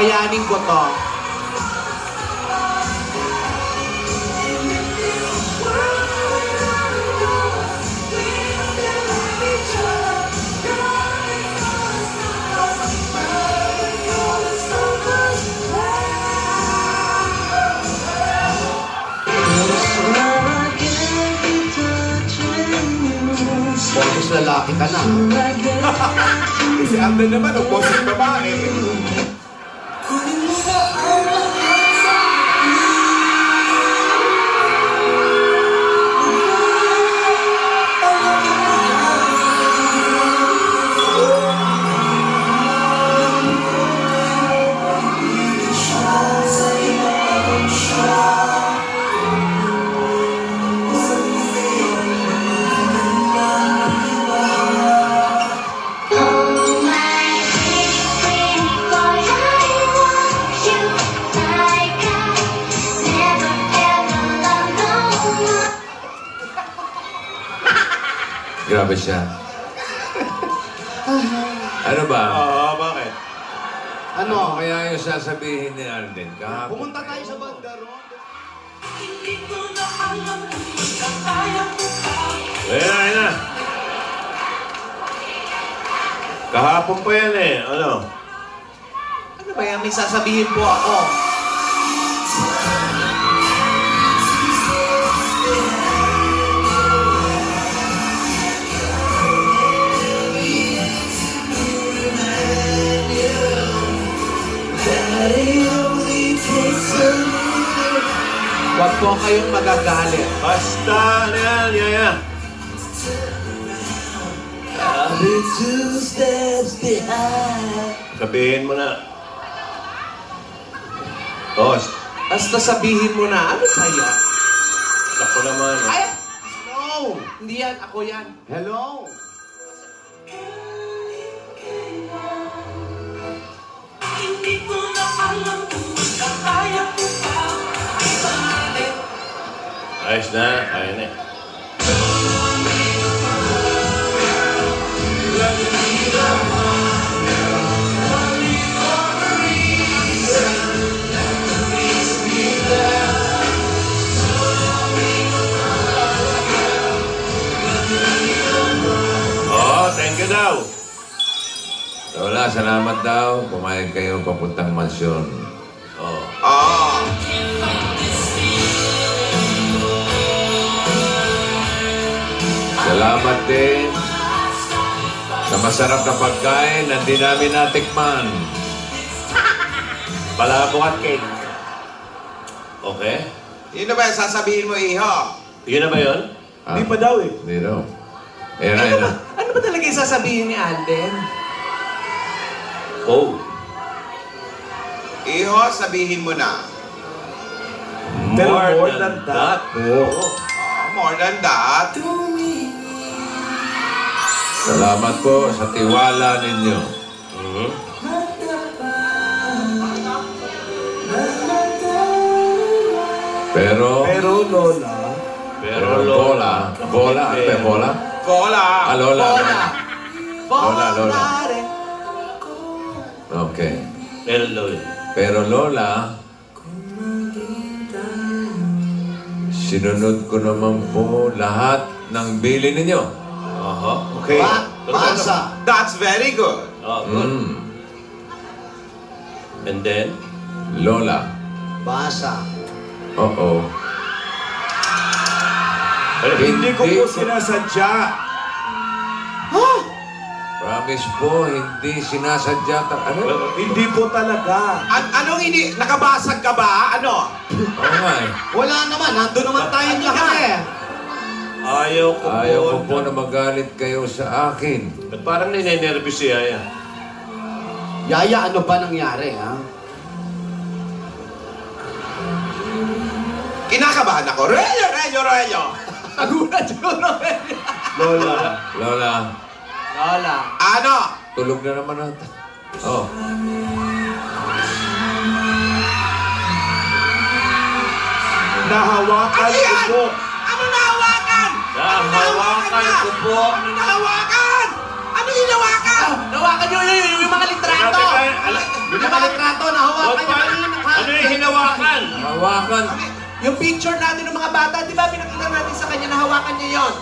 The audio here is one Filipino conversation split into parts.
Kakayanin ko to. Boses lalaki ka na. Si Alden naman, o boses babae. Grabe siya. Ano ba? Oo, bakit? Ano kaya yung sasabihin ni Alden? Kahapon. Pumunta tayo sa Bandaron. Ayun na. Kahapon pa yan eh. Ano? Ano ba yan? May sasabihin po ako. Huwag po kayong magagalit. Basta na yan, yaya. Every two steps behind. Sabihin mo na. Oh, Basta sabihin mo na, ano kaya? ako naman. Ay! No! Hindi yan, ako yan. Hello! Hindi ko na alam kung kaya ko pa ibalik. Ayos na, ayun na. Oh, thank you daw. Lola, salamat daw. Pumayag kayo papuntang mansyon. Oh. Salamat din sa masarap na pagkain na hindi namin natikman. Palabok at cake. Okay? Yun na ba yung sasabihin mo, Iho? Yun na ba yun? Hindi pa daw eh. Hindi daw. Ayan na, ayan na. Ano ba talaga yung sasabihin ni Alden? Oh. Iho, sabihin mo na. More than that. Oh, more than that. Salamat po sa tiwala ninyo. Pero Lola. bola. Bola? Ano ba yung bola? Bola. Ah, Lola. Lola. Lola. Okay. Hello. Pero Lola, sinunod ko naman po lahat ng bili ninyo. Aha. Okay. Basa. That's very good. Oh, good. And then? Lola. Basa. Oo. Hindi ko po sinasadya. Promise po, hindi sinasadya. Ano? Hindi po talaga. Anong hindi? Nakabasag ka ba? Ano? Oo nga eh. Wala naman. Nandun naman tayong lahat eh. Ayaw ko Ayaw ko po na magalit kayo sa akin. Ba't parang ninenervous si Yaya? Yaya, ano ba nangyari, ha? Kinakabahan ako. Relyo! Nagulat siguro. Lola. Lola, Lola. Ano? tulog na naman ata. Oh. Nahawakan Ano yan? ko po. Ano nahawakan? Nahawakan ko po. Ano nahawakan? Ano hinawakan? Nawakan nyo yung mga litrato. Teka, Yung mga litrato na hawakan niya kanina. Ano yung hinawakan? Hawakan. Yung picture natin ng mga bata, di ba pinakita natin sa kanya na hawakan niya yon?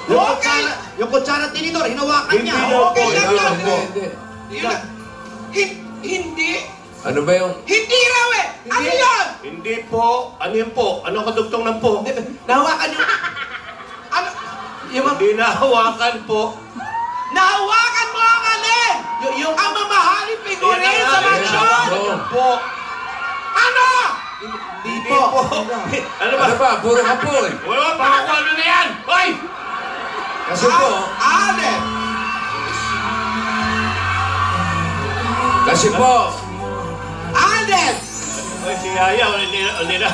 Yung kutsara tinidor, hinawakan niya. Okay lang yun. Hindi. Yun na. Hindi. Ano ba yung... Hindi raw eh. Ano yun? Hindi po. Ano yun po? Ano kadugtong ng po? Nahawakan yung... Ano? Yung mga... Hindi nahawakan po. Nahawakan mo ang alin? Yung... Ang mamahaling figurin sa mansyon? Ano? Po. Ano? Hindi po. Ano ba? Ano ba? Puro ka po eh. Wala, baka kung ano na yan! Hoy! Kasi po... Alin? Kasi po... Alin? Hoy, si Yaya, hindi na.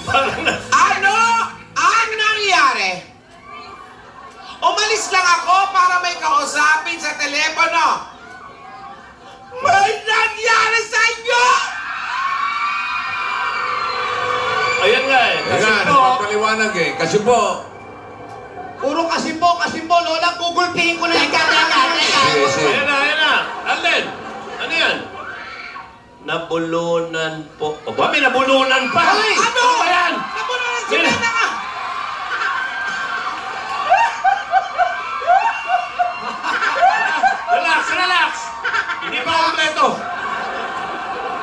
Parang na. Ano ang nangyari? Umalis lang ako para may kausapin sa telepono. May nangyari sa inyo! Ayan nga eh. Kasi Ayan, po, nagpapaliwanag eh. Kasi po... Puro kasi po, Lola, gugulpihin ko na yung Sige, sige. ayan na. Alden, ano yan? Nabulunan po. O ba, may nabulunan pa? Hoy! Ano? ba yan? Nabunan si Bena ka! Relax! Hindi pa kompleto.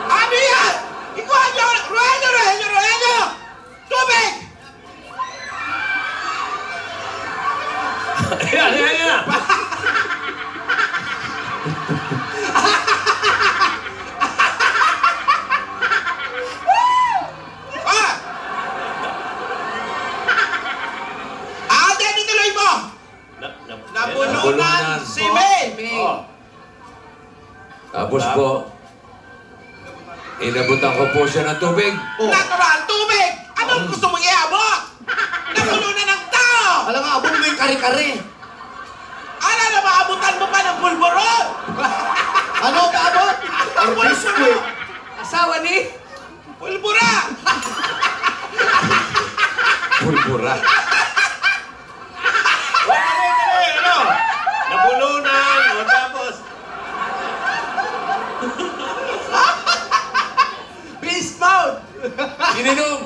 Ano yan? Ikaw nyo! Roelio! Tubig! Ayan. Ah! Alden, ituloy mo! Nabulunan si May! Oh. Tapos po... Inabutan ko po siya ng tubig. Natural tubig! Anong gusto mong iabot? Nabulunan ng tao! Alam nga, abong mo yung kare-kare. Ala na maabutan mo pa ng pulburon! Ano ka abot? Ang pulburon! Asawa ni? Pulbura! Pulbura. Ano? Nabulunan. O tapos... Beast mode! Ininom.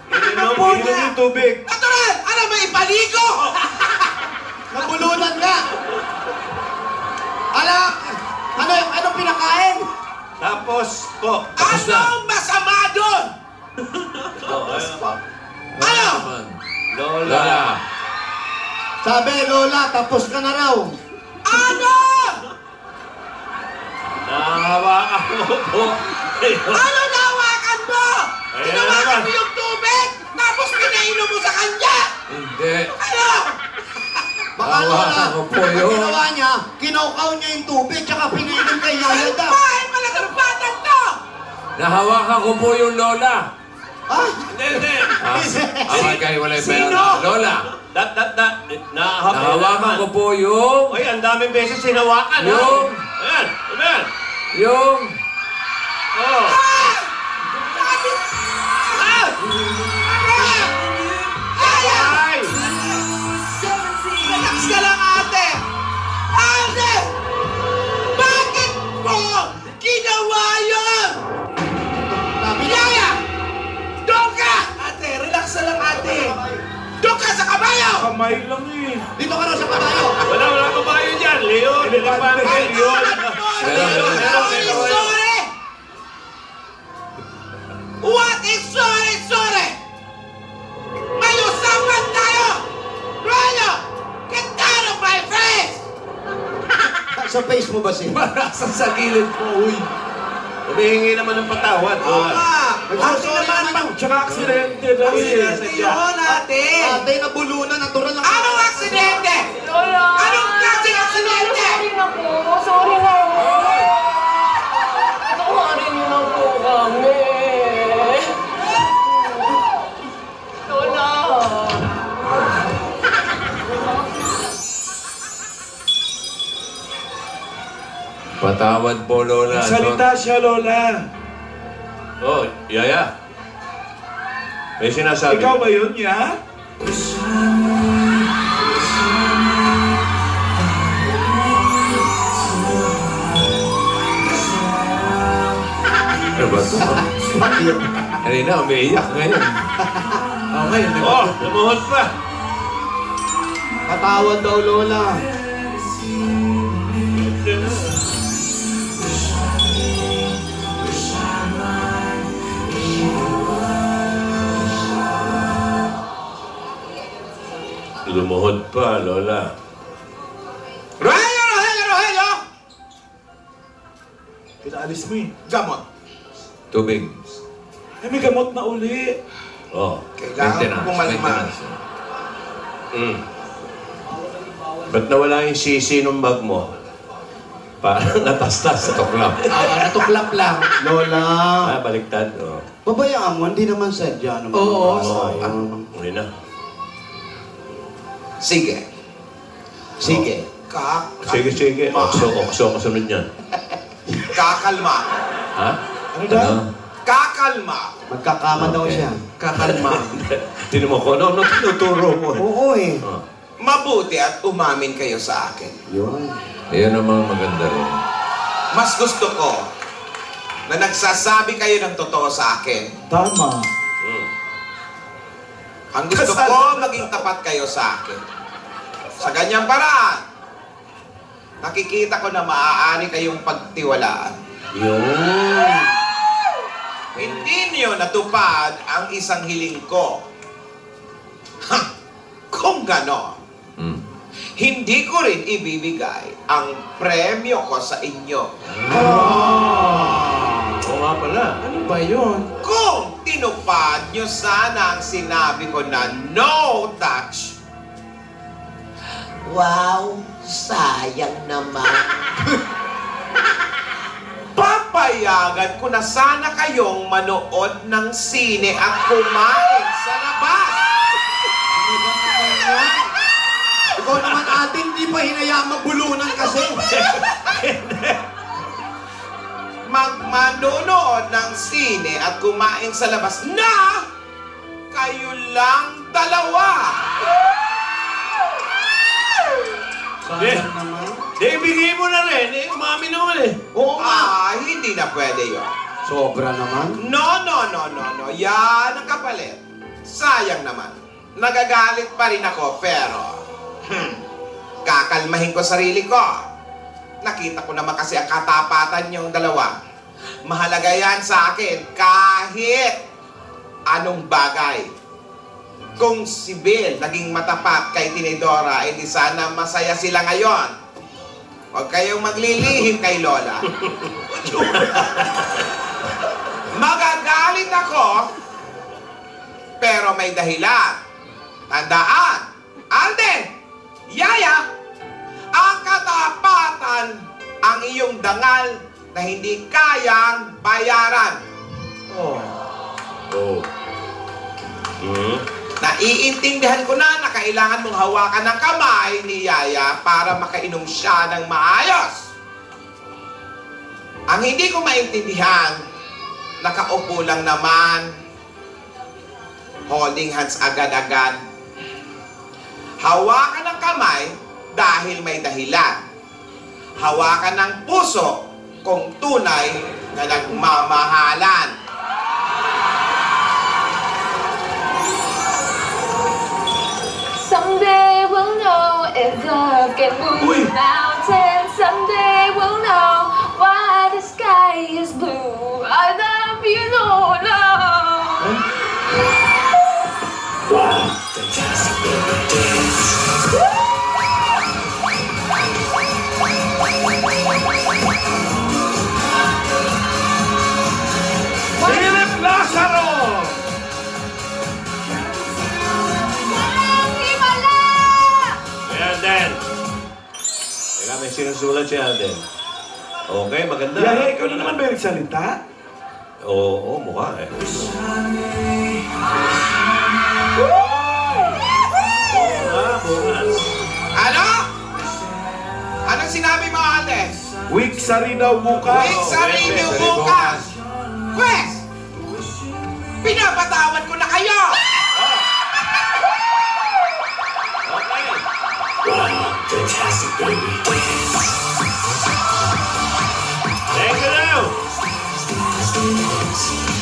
Ininom yung tubig. Natural! Ano may ipaligo? Nabulunan nga! Anong pinakain? Tapos po. Tapos na. Anong masama doon? Ano? naman? Lola. Lola. Sabi, Lola, tapos ka na raw. Ano? Nahawakan mo po. Ano nawakan mo? Ayan Tinawakan naman. mo yung tubig, tapos pinainom mo sa kanya! Hindi. Ano? Baka Hawakan Lola, ko po ang yun. ginawa niya, kinaukaw niya yung tubig, tsaka pinainom kay Yaya daw. Bahay pala sa batang to! Nahawakan ko po yung Lola. Ah? Hindi. Awag kayo wala yung pera. Sino? Lola. Nahawakan ko po yung... Uy, ang daming beses hinawakan, ha? Yung... Ayan, ayan. Yung... Oh. Ay! Relax ka lang, ate! Ate! Bakit mo ginawa yun? Yaya! Doon ka! Ate, relax na lang, ate! Doon ka sa kabayo! Kamay lang eh. Dito ka raw sa kabayo. Wala kabayo dyan. Leon, elefante, Leon. Sorry! What is sorry? May usapan tayo! Royo! Get down of my face! Sa face mo ba siya? Marasa sa gilid po, uy. Humihingi naman ng patawad. Oo nga! Ate Nagsusorry naman, naman yung... Tsaka aksidente na aksidente yun, ate! Ate, nabulunan, natural lang. Anong aksidente? Lola! Anong klaseng aksidente? Sorry na po. Sorry na po. Patawarin niyo na po kami. Lola! Patawad po, Lola. Salita siya, Lola. Oh, Yaya. May sinasabi. Ikaw ba yun, ya? Kanina, umiiyak ngayon. Okay, Oh, lumuhod pa. patawad daw, Lola. Lumuhod pa, Lola. Rogelio, Rogelio, Rogelio! Pinaalis mo eh. Gamot. Tubig. Eh, may gamot na uli. Oh, Kailangan maintenance. pumalma. Maintenance. Ba't nawala yung sisi ng bag mo? Parang natastas sa tuklap. Natuklap lang. Lola. Ah, baliktad. Oh. Babayaan mo, hindi naman sadya naman. Oo. Sayang. Hindi na. Sige. Sige. Sige, sige. Okso, kasunod niyan. Kakalma. Ha? Ano daw? Kakalma. Magkakama daw Okay. siya. Kakalma. Tinan mo ko, ano tinuturo mo? Oo eh. Oh. Mabuti at umamin kayo sa akin. Yun. Ayan naman maganda rin. Mas gusto ko na nagsasabi kayo ng totoo sa akin. Tama. Ang gusto ko, maging tapat kayo sa akin. Sa ganyang paraan, nakikita ko na maaari kayong pagtiwalaan. Yun. Hindi niyo natupad ang isang hiling ko. Ha! Kung gano'n, hindi ko rin ibibigay ang premyo ko sa inyo. Oo nga pala. Ano ba yun? Kung tinupad nyo sana ang sinabi ko na no touch. Wow, sayang naman. Papayagan ko na sana kayong manood ng sine at kumain sa labas. Ikaw naman ating di pa hinayaan magbulunan kasi. Manonood ng sine at kumain sa labas na kayo lang dalawa. Sayang naman. Ibigay mo na rin. Umami naman eh. Oo nga. Hindi na pwede yun. Sobra naman. No. Yan ang kapalit. Sayang naman. Nagagalit pa rin ako, pero kakalmahin ko sarili ko. Nakita ko naman kasi ang katapatan niyong dalawa. Mahalaga yan sa akin kahit anong bagay. Kung si Bill naging matapat kay Tinidora, di sana masaya sila ngayon. Huwag kayong maglilihim kay Lola. Magagalit ako, pero may dahilan. Tandaan, Alden, Yaya, ang katapatan ang iyong dangal na hindi kayang bayaran. Oh. Naiintindihan ko na kailangan mong hawakan ng kamay ni Yaya para makainom siya ng maayos. Ang hindi ko maintindihan, nakaupo lang naman, holding hands agad-agad. Hawakan ng kamay dahil may dahilan. Hawakan ng puso kung tunay na nagmamahalan. Someday we'll know if love can move mountains. Someday we'll know why the sky is blue. I love you, Lola. Philip Lazaro! Walang himala! Ayan, Dan. Teka, may sinusulat si Alden. Okay, maganda. Yaya, ikaw na naman ba yung nagsalita? Oo, mukha eh. Bukas. Ano? Anong sinabi mo, Alden? Week sa rin daw bukas. Week sa review bukas! Pwes! Pinapatawad ko na kayo! Thank you now!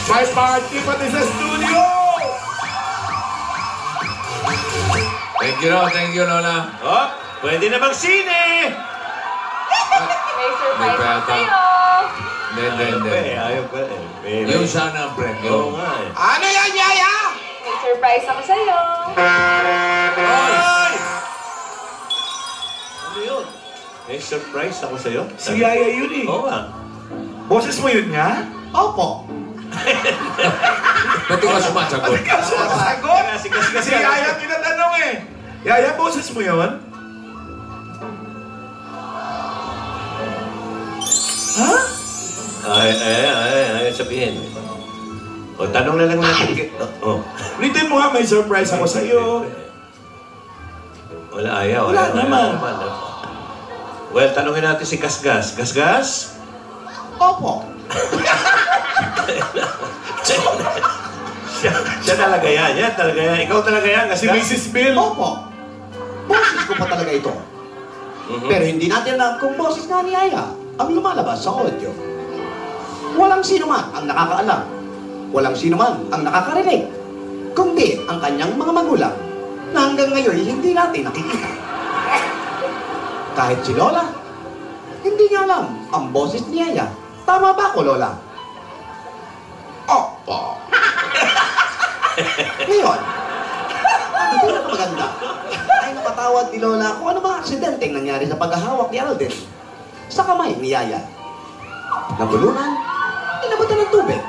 May party pati sa studio! Thank you, Lola. Oh, pwede na sine! May surprise May ako peta. sa'yo. Hindi. Ayaw pa eh. Yung sana ang Oo premyo. nga eh. Ano yan, Yaya? May surprise ako sa'yo. Ay! Ano yun? May surprise ako sa'yo? Si Yaya yun eh. Oo nga. Boses mo yun niya? Opo. Ba't di ka sumasagot? Sagot? Kasi Si Yaya tinatanong eh. Yaya, boses mo yun? Ha? Ay, sabihin. O, tanong na lang natin. Oh. Ulitin mo nga, may surprise ako sa'yo. Wala, ayaw. Wala naman. Well, tanongin natin si Gasgas. Gasgas? Opo. Siya talaga yan. Yan talaga yan. Ikaw talaga yan, Si Gasgas. Mrs. Bill. Opo. Boses ko pa talaga ito. Pero hindi natin alam kung boses nga ni Yaya ang lumalabas sa audio. Walang sino man ang nakakaalam. Walang sino man ang nakakarinig. Kundi ang kanyang mga magulang na hanggang ngayon hindi natin nakikita. Kahit si Lola, hindi niya alam ang boses ni Yaya. Tama ba ako, Lola? Opo. Ngayon, ang pinakamaganda ay napatawad ni Lola kung ano ba aksidenteng nangyari sa paghahawak ni Alden sa kamay ni Yaya. Nabulunan, inabutan ng tubig.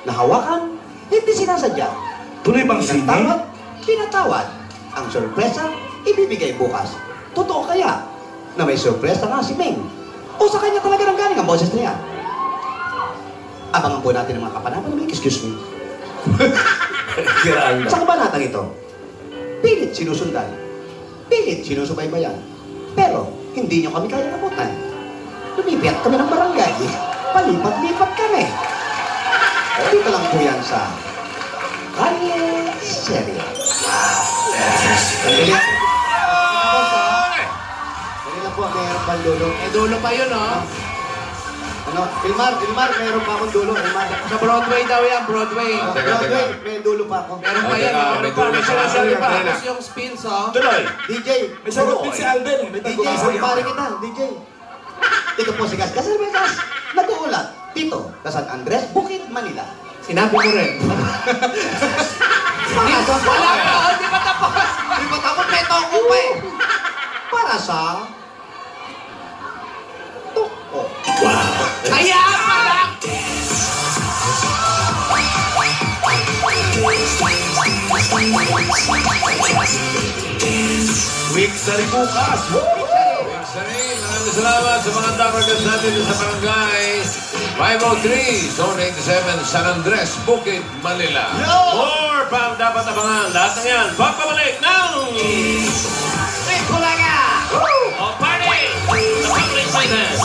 Nahawakan, hindi sinasadya. Tuloy bang sine? Pinatawad, pinatawad. Ang sorpresa, ibibigay bukas. Totoo kaya na may sorpresa nga si Ming? O sa kanya talaga nang galing ang boses niya? Abangan po natin ang mga kapanapan. Excuse me. Kiraan Sa kabanatang ito, pilit sinusundan, pilit sinusubaybayan, pero hindi nyo kami kaya kamutan. Lumipiat kami ng barangay, palipat-lipat kami. Dito lang po yan sa Kalye Serie. Sandali lang po, mayroon pang dulo. May dulo pa yun, oh. Ano, Ilmar, mayroon pa akong dulo. Ilmar, Sa Broadway daw yan, Broadway. Broadway, may dulo pa ako. Meron pa yan, Teka, oh. may Meron pa, dulo may pa. sinasabi pa. Teka. Tapos yung spins, oh. Tuloy. DJ, May sagot din si Alden eh. May DJ, tago pare kita, DJ. Ito po si Gas. Gas, nag-uulat dito sa San Andres, Bukid, Manila. Sinabi ko rin. Para sa... Wala pa, oh. Di pa tapos. Di ba tapos may toko pa eh. Para sa... Toko. Kaya pala. Week sa rin bukas. Maraming salamat sa mga dapagas natin sa barangay 503, Zone 87, San Andres, Bukid, Manila. More pang dapat abangan. Lahat ng yan. Papabalik ng... Kulaga! O party! Sa Public Fitness!